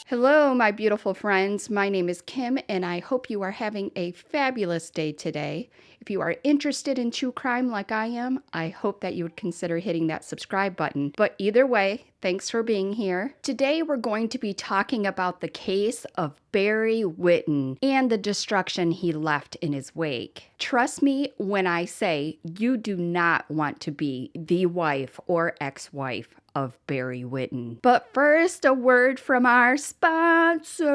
Hello, my beautiful friends. My name is Kim, and I hope you are having a fabulous day today. If you are interested in true crime like I am, I hope that you would consider hitting that subscribe button. But either way, thanks for being here. Today, we're going to be talking about the case of Barry Whitton and the destruction he left in his wake. Trust me when I say you do not want to be the wife or ex-wife of Barry Whitton. But first, a word from our sponsor.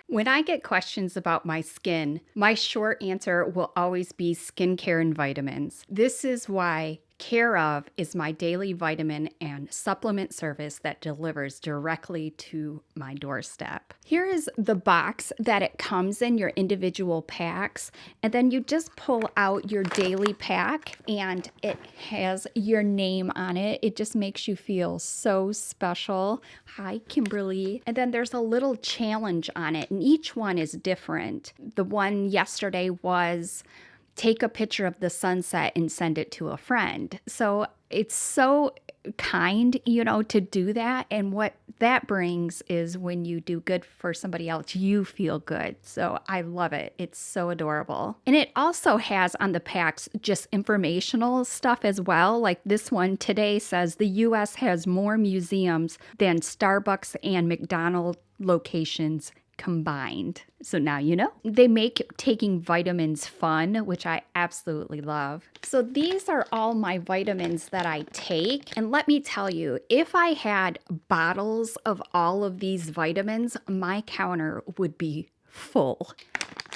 When I get questions about my skin, my short answer will always be skincare and vitamins. This is why Care of is my daily vitamin and supplement service that delivers directly to my doorstep. Here is the box that it comes in, your individual packs, and then you just pull out your daily pack and it has your name on it. It just makes you feel so special. Hi, Kimberly. And then there's a little challenge on it, and each one is different. The one yesterday was take a picture of the sunset and send it to a friend. So it's so kind, to do that. And what that brings is when you do good for somebody else, you feel good. So I love it. It's so adorable. And it also has on the packs just informational stuff as well. Like this one today says the U.S. has more museums than Starbucks and McDonald's locations combined. So now you know. They make taking vitamins fun, which I absolutely love. So these are all my vitamins that I take. And let me tell you, if I had bottles of all of these vitamins, my counter would be full.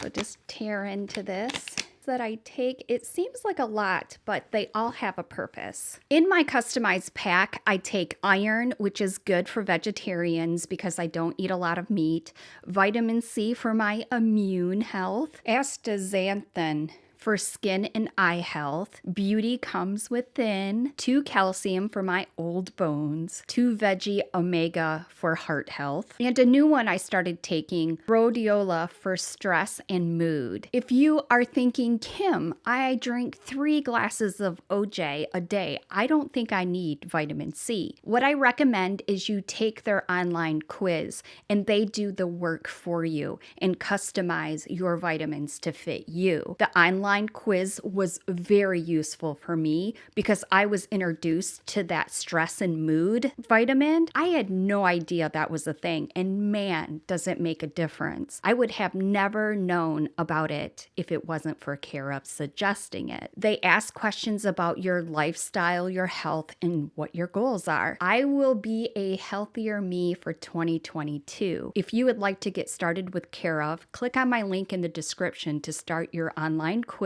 So just tear into this. That I take. It seems like a lot, but they all have a purpose. In my customized pack, I take iron, which is good for vegetarians because I don't eat a lot of meat, vitamin C for my immune health, astaxanthin for skin and eye health, beauty comes within, 2 calcium for my old bones, 2 veggie omega for heart health, and a new one I started taking, rhodiola for stress and mood. If you are thinking, Kim, I drink 3 glasses of OJ a day, I don't think I need vitamin C. What I recommend is you take their online quiz and they do the work for you and customize your vitamins to fit you. The online quiz was very useful for me because I was introduced to that stress and mood vitamin. I had no idea that was a thing, and man, does it make a difference. I would have never known about it if it wasn't for Care of suggesting it. They ask questions about your lifestyle, your health, and what your goals are. I will be a healthier me for 2022. If you would like to get started with Care of, click on my link in the description to start your online quiz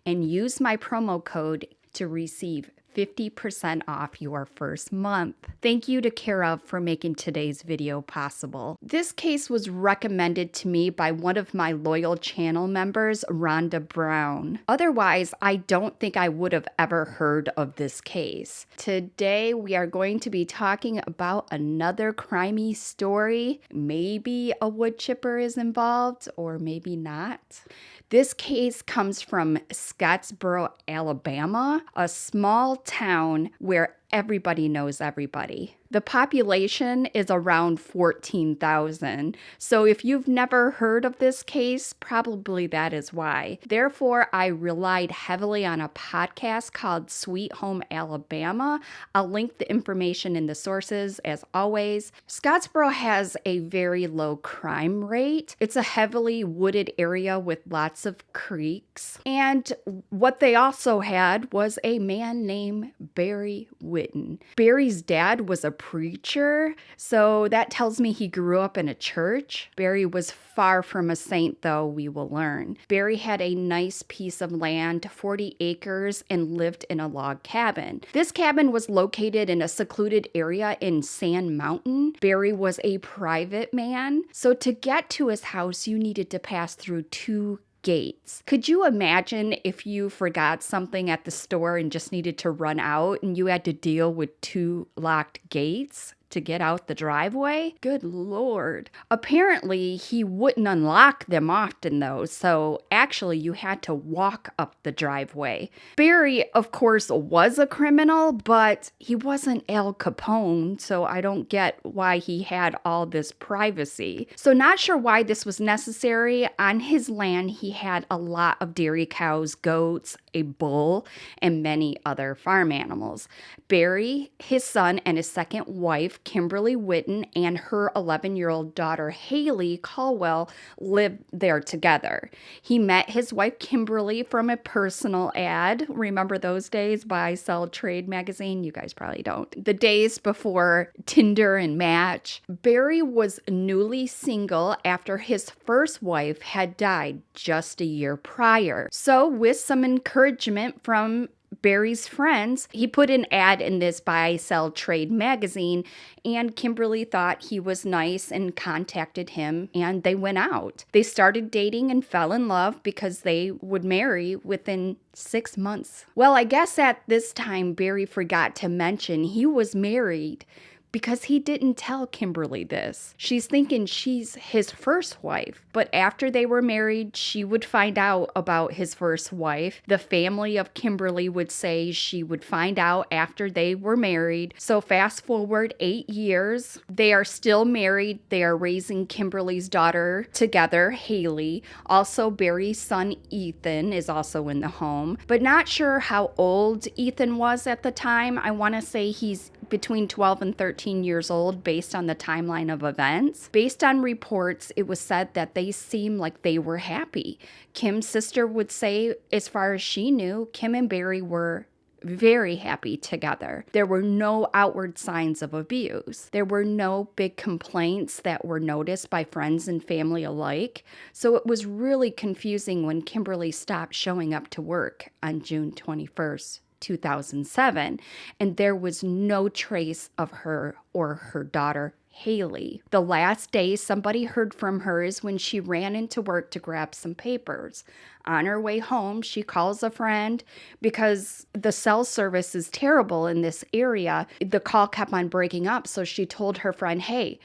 and use my promo code to receive 50% off your first month. Thank you to Care of for making today's video possible. This case was recommended to me by one of my loyal channel members, Rhonda Brown. Otherwise, I don't think I would have ever heard of this case. Today, we are going to be talking about another crimey story. Maybe a wood chipper is involved, or maybe not. This case comes from Scottsboro, Alabama, a small town where everybody knows everybody. The population is around 14,000. So if you've never heard of this case, probably that is why. Therefore, I relied heavily on a podcast called Sweet Home Alabama. I'll link the information in the sources as always. Scottsboro has a very low crime rate. It's a heavily wooded area with lots of creeks. And what they also had was a man named Barry Whitton. Barry's dad was a preacher, so that tells me he grew up in a church. Barry was far from a saint, though, we will learn. Barry had a nice piece of land, 40 acres, and lived in a log cabin. This cabin was located in a secluded area in Sand Mountain. Barry was a private man, so to get to his house, you needed to pass through 2 gates. Could you imagine if you forgot something at the store and just needed to run out and you had to deal with 2 locked gates to get out the driveway? Good Lord. Apparently, he wouldn't unlock them often, though, so actually you had to walk up the driveway. Barry, of course, was a criminal, but he wasn't Al Capone, so I don't get why he had all this privacy. So not sure why this was necessary. On his land, he had a lot of dairy cows, goats, a bull, and many other farm animals. Barry, his son, and his second wife, Kimberly Whitton, and her 11-year-old daughter, Haley Caldwell, lived there together. He met his wife, Kimberly, from a personal ad. Remember those days? Buy, sell, trade magazine? You guys probably don't. The days before Tinder and Match. Barry was newly single after his first wife had died just a year prior. So with some encouragement from Barry's friends, he put an ad in this buy, sell, trade magazine, and Kimberly thought he was nice and contacted him, and they went out. They started dating and fell in love because they would marry within 6 months. Well, I guess at this time, Barry forgot to mention he was married because he didn't tell Kimberly this. She's thinking she's his first wife, but after they were married, she would find out about his first wife. The family of Kimberly would say she would find out after they were married. So fast forward 8 years, they are still married. They are raising Kimberly's daughter together, Haley. Also, Barry's son, Ethan, is also in the home, but not sure how old Ethan was at the time. I want to say he's between 12 and 13 years old based on the timeline of events. Based on reports, it was said that they seemed like they were happy. Kim's sister would say, as far as she knew, Kim and Barry were very happy together. There were no outward signs of abuse. There were no big complaints that were noticed by friends and family alike. So it was really confusing when Kimberly stopped showing up to work on June 21st. 2007, and there was no trace of her or her daughter, Haley. The last day somebody heard from her is when she ran into work to grab some papers. On her way home, she calls a friend because the cell service is terrible in this area. The call kept on breaking up, so she told her friend, "Hey,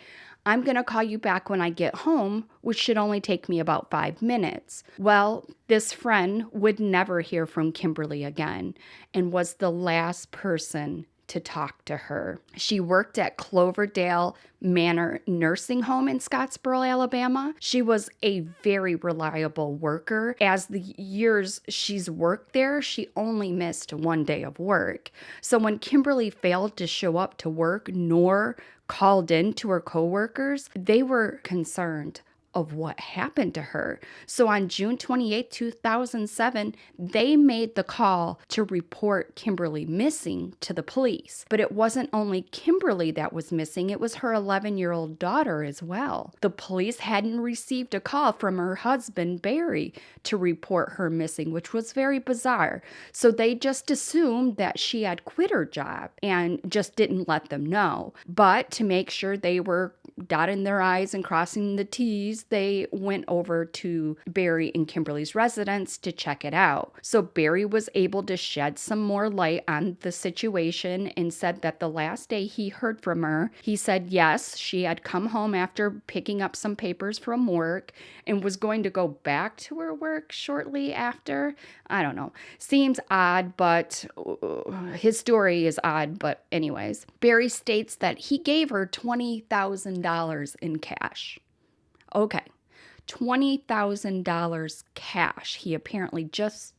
I'm going to call you back when I get home, which should only take me about 5 minutes." Well, this friend would never hear from Kimberly again and was the last person to talk to her. She worked at Cloverdale Manor Nursing Home in Scottsboro, Alabama. She was a very reliable worker. As the years she's worked there, she only missed 1 day of work. So when Kimberly failed to show up to work nor called in to her coworkers, they were concerned of what happened to her. So on June 28, 2007, they made the call to report Kimberly missing to the police. But it wasn't only Kimberly that was missing, it was her 11-year-old daughter as well. The police hadn't received a call from her husband, Barry, to report her missing, which was very bizarre. So they just assumed that she had quit her job and just didn't let them know. But to make sure they were dotting their I's and crossing the T's, they went over to Barry and Kimberly's residence to check it out. So Barry was able to shed some more light on the situation and said that the last day he heard from her, he said yes, she had come home after picking up some papers from work and was going to go back to her work shortly after. I don't know. Seems odd, but his story is odd. But anyways, Barry states that he gave her $20,000 in cash. Okay, $20,000 cash. He apparently just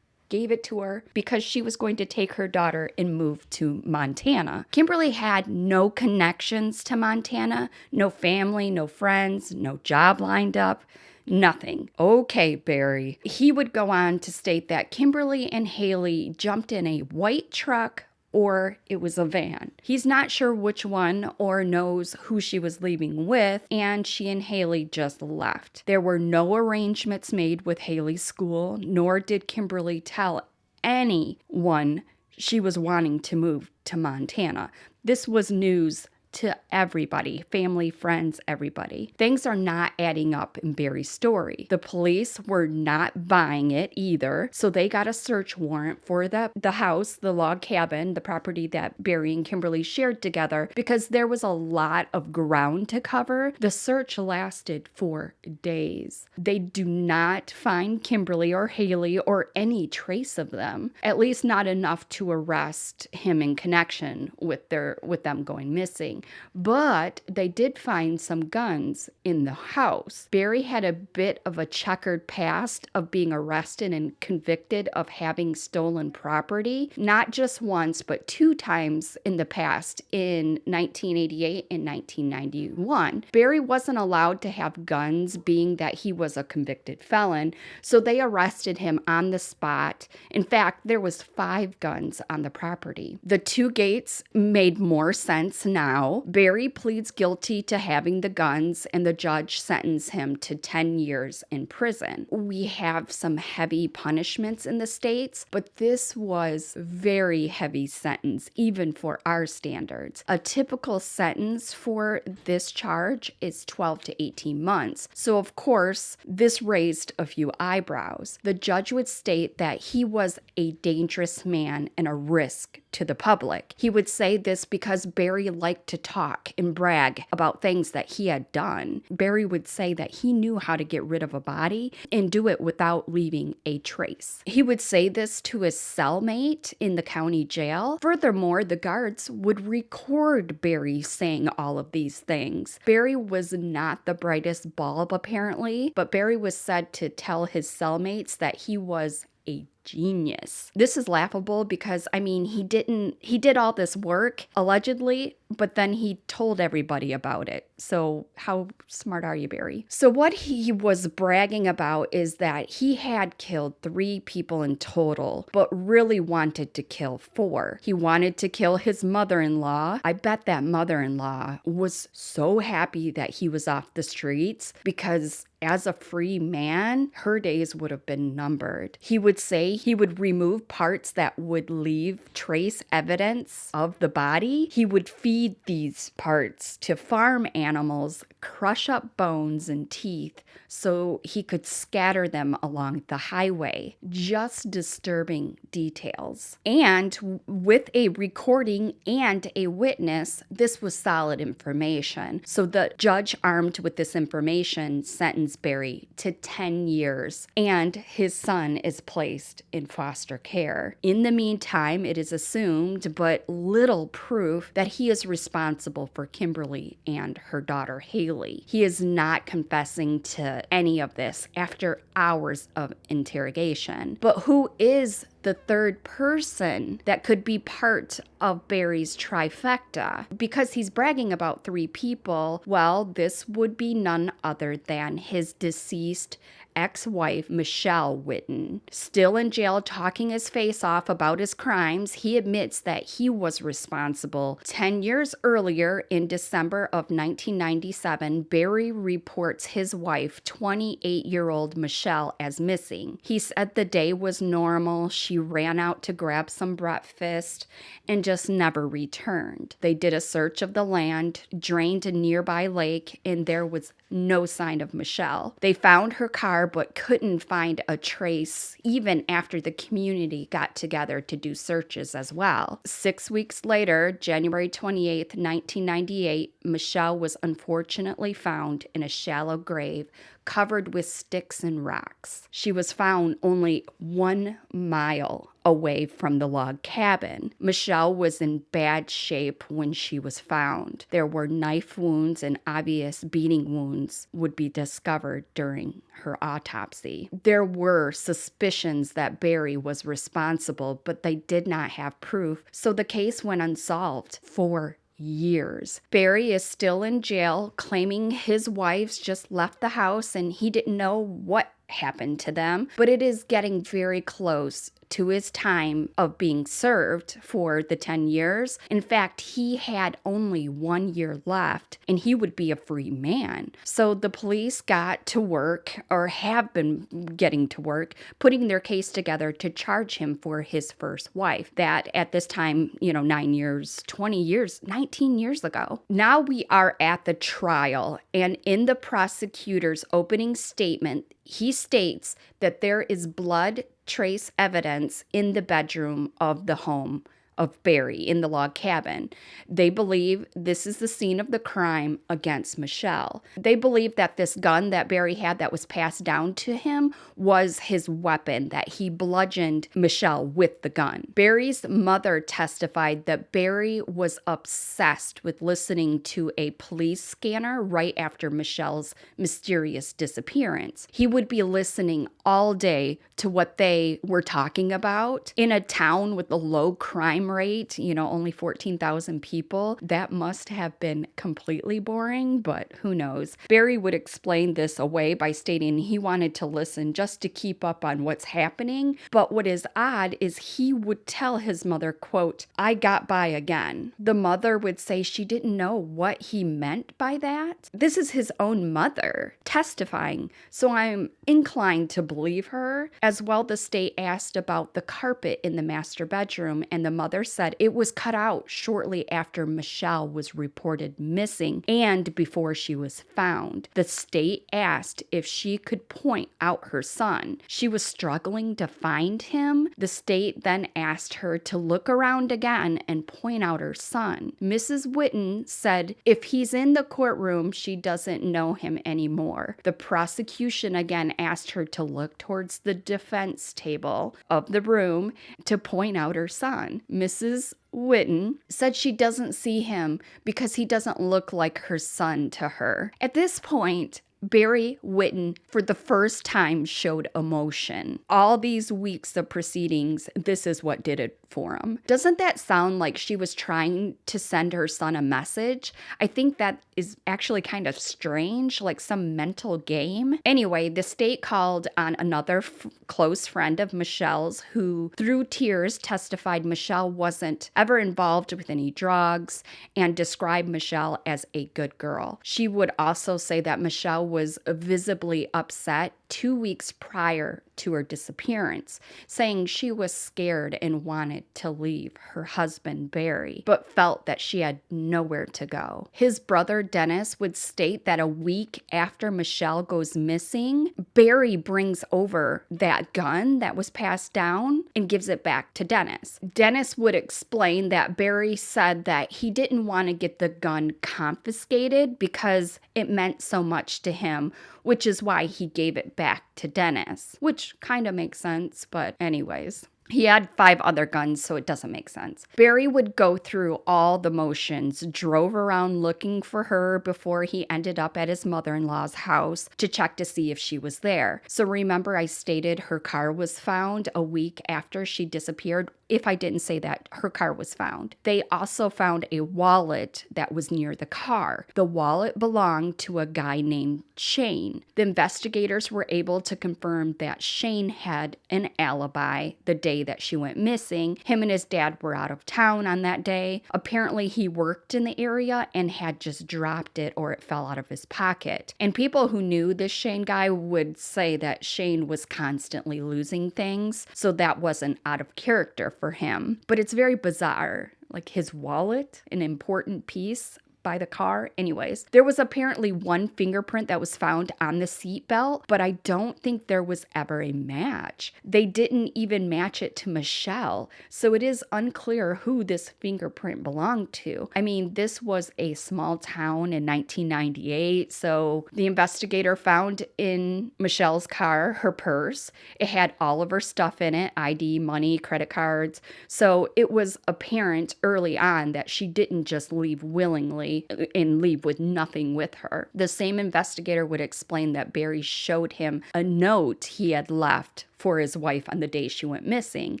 gave it to her because she was going to take her daughter and move to Montana. Kimberly had no connections to Montana, no family, no friends, no job lined up. Nothing. Okay, Barry. He would go on to state that Kimberly and Haley jumped in a white truck or it was a van. He's not sure which one or knows who she was leaving with, and she and Haley just left. There were no arrangements made with Haley's school, nor did Kimberly tell anyone she was wanting to move to Montana. This was news to everybody, family, friends, everybody. Things are not adding up in Barry's story. The police were not buying it either, so they got a search warrant for the house, the log cabin, the property that Barry and Kimberly shared together, because there was a lot of ground to cover. The search lasted for days. They do not find Kimberly or Haley or any trace of them, at least not enough to arrest him in connection with them going missing. But they did find some guns in the house. Barry had a bit of a checkered past of being arrested and convicted of having stolen property, not just once, but 2 times in the past, in 1988 and 1991. Barry wasn't allowed to have guns, being that he was a convicted felon, so they arrested him on the spot. In fact, there was 5 guns on the property. The 2 gates made more sense now. Barry pleads guilty to having the guns, and the judge sentenced him to 10 years in prison. We have some heavy punishments in the States, but this was very heavy sentence, even for our standards. A typical sentence for this charge is 12 to 18 months. So, of course, this raised a few eyebrows. The judge would state that he was a dangerous man and a risk to the public. He would say this because Barry liked to talk and brag about things that he had done. Barry would say that he knew how to get rid of a body and do it without leaving a trace. He would say this to his cellmate in the county jail. Furthermore, the guards would record Barry saying all of these things. Barry was not the brightest bulb, apparently, but Barry was said to tell his cellmates that he was a genius. This is laughable because, he did all this work, allegedly, but then he told everybody about it. So how smart are you, Barry? So what he was bragging about is that he had killed 3 people in total, but really wanted to kill 4. He wanted to kill his mother-in-law. I bet that mother-in-law was so happy that he was off the streets, because as a free man, her days would have been numbered. He would say he would remove parts that would leave trace evidence of the body. He would feed these parts to farm animals, crush up bones and teeth so he could scatter them along the highway. Just disturbing details. And with a recording and a witness, this was solid information. So the judge, armed with this information, sentenced Barry to 10 years, and his son is placed in foster care. In the meantime, it is assumed, but little proof, that he is responsible for Kimberly and her daughter Haley. He is not confessing to any of this after hours of interrogation. But who is the third person that could be part of Barry's trifecta? Because he's bragging about 3 people, well, this would be none other than his deceased ex-wife, Michelle Whitton. Still in jail, talking his face off about his crimes, he admits that he was responsible. 10 years earlier, in December of 1997, Barry reports his wife, 28-year-old Michelle, as missing. He said the day was normal. She ran out to grab some breakfast and just never returned. They did a search of the land, drained a nearby lake, and there was no sign of Michelle. They found her car but couldn't find a trace even after the community got together to do searches as well. 6 weeks later, January 28th, 1998, Michelle was unfortunately found in a shallow grave covered with sticks and rocks. She was found only 1 mile away from the log cabin. Michelle was in bad shape when she was found. There were knife wounds and obvious beating wounds would be discovered during her autopsy. There were suspicions that Barry was responsible, but they did not have proof, so the case went unsolved for years. Barry is still in jail, claiming his wives just left the house and he didn't know what happened to them, but it is getting very close to his time of being served for the 10 years. In fact, he had only 1 year left and he would be a free man. So the police got to work, or have been getting to work, putting their case together to charge him for his first wife. That at this time, 9 years, 20 years, 19 years ago. Now we are at the trial, and in the prosecutor's opening statement, he states that there is blood trace evidence in the bedroom of the home of Barry in the log cabin. They believe this is the scene of the crime against Michelle. They believe that this gun that Barry had that was passed down to him was his weapon, that he bludgeoned Michelle with the gun. Barry's mother testified that Barry was obsessed with listening to a police scanner right after Michelle's mysterious disappearance. He would be listening all day to what they were talking about in a town with a low crime rate, only 14,000 people. That must have been completely boring, but who knows? Barry would explain this away by stating he wanted to listen just to keep up on what's happening. But what is odd is he would tell his mother, quote, "I got by again." The mother would say she didn't know what he meant by that. This is his own mother testifying, so I'm inclined to believe her. As well, the state asked about the carpet in the master bedroom, and the mother said it was cut out shortly after Michelle was reported missing and before she was found. The state asked if she could point out her son. She was struggling to find him. The state then asked her to look around again and point out her son. Mrs. Whitton said if he's in the courtroom, she doesn't know him anymore. The prosecution again asked her to look towards the defense table of the room to point out her son. Mrs. Whitton said she doesn't see him because he doesn't look like her son to her. At this point, Barry Whitton, for the first time, showed emotion. All these weeks of proceedings, this is what did it for him. Doesn't that sound like she was trying to send her son a message? I think that is actually kind of strange, like some mental game. Anyway, the state called on another close friend of Michelle's who, through tears, testified Michelle wasn't ever involved with any drugs and described Michelle as a good girl. She would also say that Michelle was visibly upset 2 weeks prior to her disappearance, saying she was scared and wanted to leave her husband Barry, but felt that she had nowhere to go. His brother Dennis would state that a week after Michelle goes missing, Barry brings over that gun that was passed down and gives it back to Dennis. Dennis would explain that Barry said that he didn't want to get the gun confiscated because it meant so much to him, which is why he gave it back to Dennis, which kind of makes sense, but anyways. He had 5 other guns, so it doesn't make sense. Barry would go through all the motions, drove around looking for her before he ended up at his mother-in-law's house to check to see if she was there. So remember I stated her car was found a week after she disappeared? If I didn't say that, her car was found. They also found a wallet that was near the car. The wallet belonged to a guy named Shane. The investigators were able to confirm that Shane had an alibi the day that she went missing. Him and his dad were out of town on that day. Apparently, he worked in the area and had just dropped it or it fell out of his pocket. And people who knew this Shane guy would say that Shane was constantly losing things, so that wasn't out of character for him. But it's very bizarre. Like his wallet, an important piece by the car. Anyways, there was apparently one fingerprint that was found on the seatbelt, but I don't think there was ever a match. They didn't even match it to Michelle, so it is unclear who this fingerprint belonged to. I mean, this was a small town in 1998, so the investigator found in Michelle's car her purse. It had all of her stuff in it, ID, money, credit cards, so it was apparent early on that she didn't just leave willingly and leave with nothing with her. The same investigator would explain that Barry showed him a note he had left for his wife on the day she went missing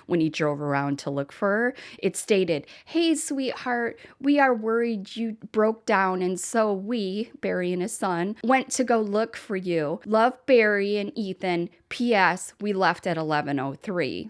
when he drove around to look for her. It stated, "Hey, sweetheart, we are worried you broke down, and so we, Barry and his son, went to go look for you. Love, Barry and Ethan. P.S. We left at 11:03.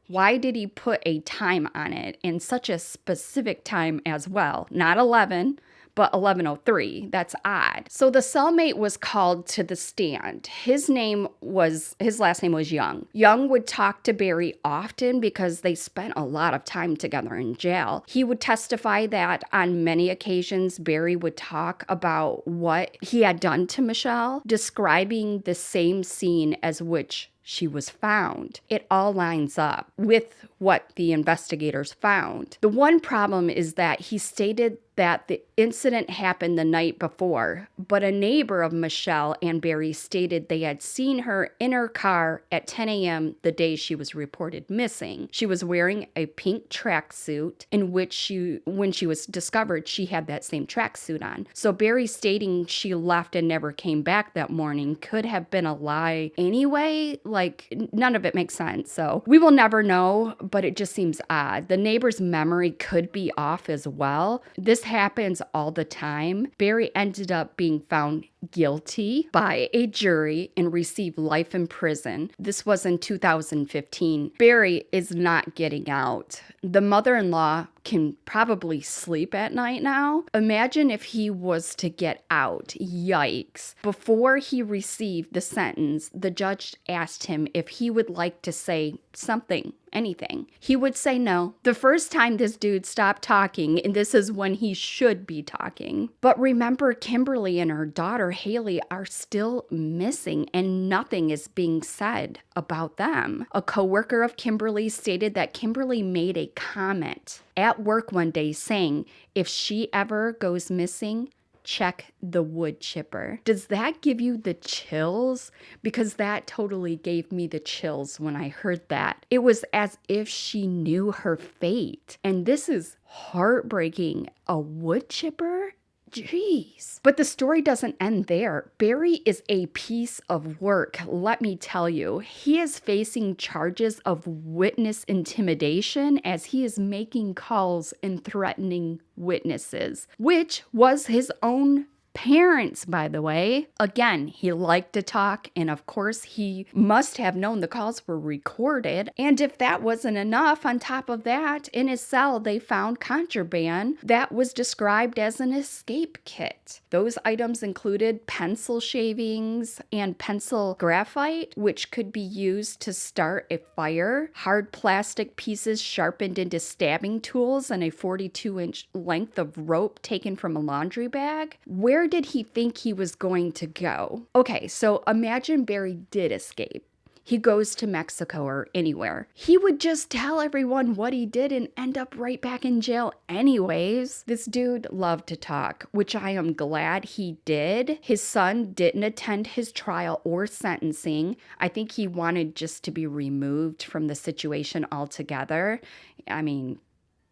Why did he put a time on it, and such a specific time as well? Not 11, but 11:03. That's odd. So the cellmate was called to the stand. His last name was Young. Young would talk to Barry often because they spent a lot of time together in jail. He would testify that on many occasions, Barry would talk about what he had done to Michelle, describing the same scene as which she was found. It all lines up with what the investigators found. The one problem is that he stated that the incident happened the night before, but a neighbor of Michelle and Barry stated they had seen her in her car at 10 a.m. the day she was reported missing. She was wearing a pink tracksuit in which when she was discovered, she had that same tracksuit on. So Barry stating she left and never came back that morning could have been a lie anyway. Like, none of it makes sense. So we will never know, but it just seems odd. The neighbor's memory could be off as well. This happens all the time. Barry ended up being found guilty by a jury and received life in prison. This was in 2015. Barry is not getting out. The mother-in-law can probably sleep at night now. Imagine if he was to get out. Yikes. Before he received the sentence, the judge asked him if he would like to say something, anything. He would say no. The first time this dude stopped talking, and this is when he should be talking. But remember, Kimberly and her daughter Haley are still missing, and nothing is being said about them. A coworker of Kimberly stated that Kimberly made a comment at work one day saying, if she ever goes missing, check the wood chipper. Does that give you the chills? Because that totally gave me the chills when I heard that. It was as if she knew her fate. And this is heartbreaking. A wood chipper? Jeez. But the story doesn't end there. Barry is a piece of work, let me tell you. He is facing charges of witness intimidation as he is making calls and threatening witnesses, which was his own parents, by the way. Again, he liked to talk, and of course, he must have known the calls were recorded. And if that wasn't enough, on top of that, in his cell, they found contraband that was described as an escape kit. Those items included pencil shavings and pencil graphite, which could be used to start a fire, hard plastic pieces sharpened into stabbing tools, and a 42-inch length of rope taken from a laundry bag. Where did he think he was going to go? Okay, so imagine Barry did escape. He goes to Mexico or anywhere. He would just tell everyone what he did and end up right back in jail anyways. This dude loved to talk, which I am glad he did. His son didn't attend his trial or sentencing. I think he wanted just to be removed from the situation altogether. I mean,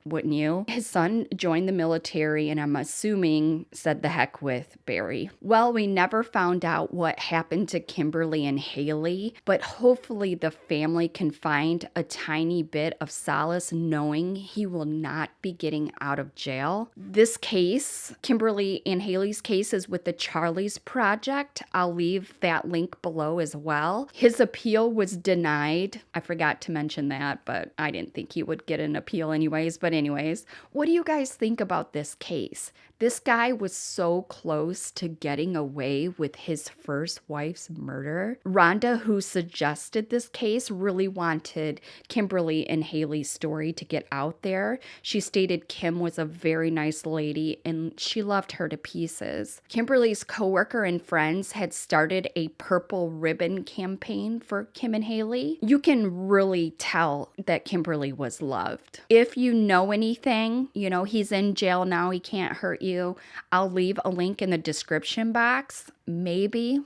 wouldn't you? His son joined the military and I'm assuming said the heck with Barry. Well, we never found out what happened to Kimberly and Haley, but hopefully the family can find a tiny bit of solace knowing he will not be getting out of jail. This case, Kimberly and Haley's case, is with the Charlie's Project. I'll leave that link below as well. His appeal was denied. I forgot to mention that, but I didn't think he would get an appeal anyways. But anyways, what do you guys think about this case? This guy was so close to getting away with his first wife's murder. Rhonda, who suggested this case, really wanted Kimberly and Haley's story to get out there. She stated Kim was a very nice lady and she loved her to pieces. Kimberly's coworker and friends had started a purple ribbon campaign for Kim and Haley. You can really tell that Kimberly was loved. If you know anything, he's in jail now, he can't hurt you. I'll leave a link in the description box, maybe.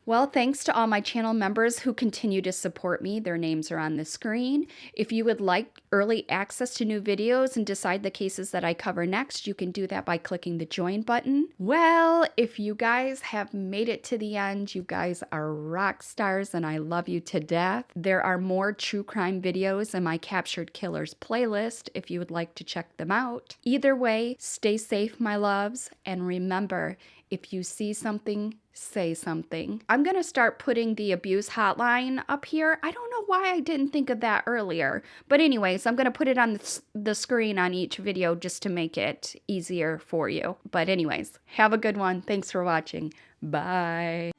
Well, thanks to all my channel members who continue to support me. Their names are on the screen. If you would like early access to new videos and decide the cases that I cover next, you can do that by clicking the join button. Well, if you guys have made it to the end, you guys are rock stars and I love you to death. There are more true crime videos in my Captured Killers playlist if you would like to check them out. Either way, stay safe, my loves, and remember, If you see something, say something. I'm going to start putting the abuse hotline up here. I don't know why I didn't think of that earlier. But anyways, I'm going to put it on the screen on each video just to make it easier for you. But anyways, have a good one. Thanks for watching. Bye.